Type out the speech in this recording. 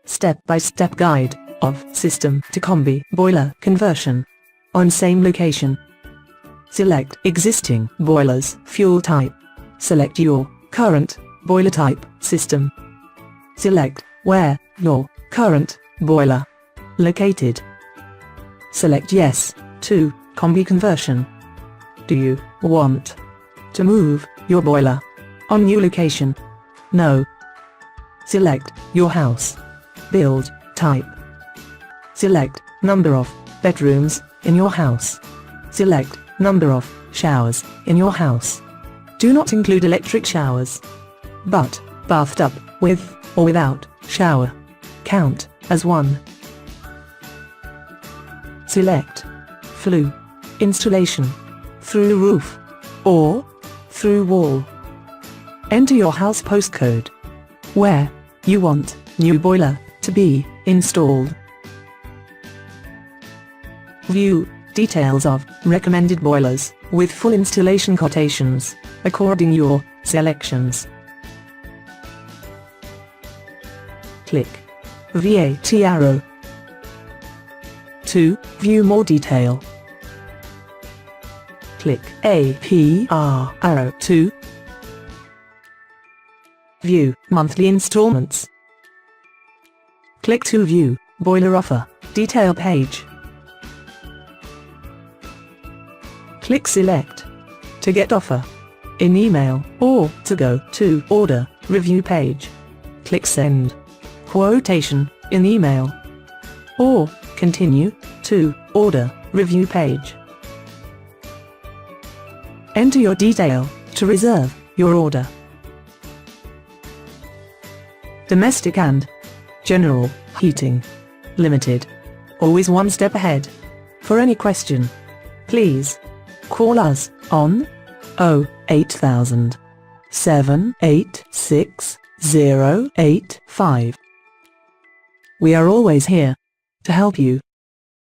step-by-step guide of system to combi boiler conversion. On same location. Select existing boiler's fuel type. Select your current boiler type system. Select where your current boiler located. Select yes to combi conversion. Do you want to move your boiler on new location? No. Select your house build type. Select number of bedrooms in your house. Select number of showers in your house. Do not include electric showers, but bathtub with or without shower count as one. Select flue installation through roof or through wall. Enter your house postcode where you want new boiler to be installed. View details of recommended boilers with full installation quotations according your selections. Click VAT arrow to view more detail. Click APR arrow to view monthly installments. Click to view boiler offer detail page. Click select to get offer in email or to go to order review page. Click send quotation in email or continue to order review page. Enter your detail to reserve your order. Domestic and general heating limited. Always one step ahead. For any question, please call us on 08000 786 085. We are always here to help you.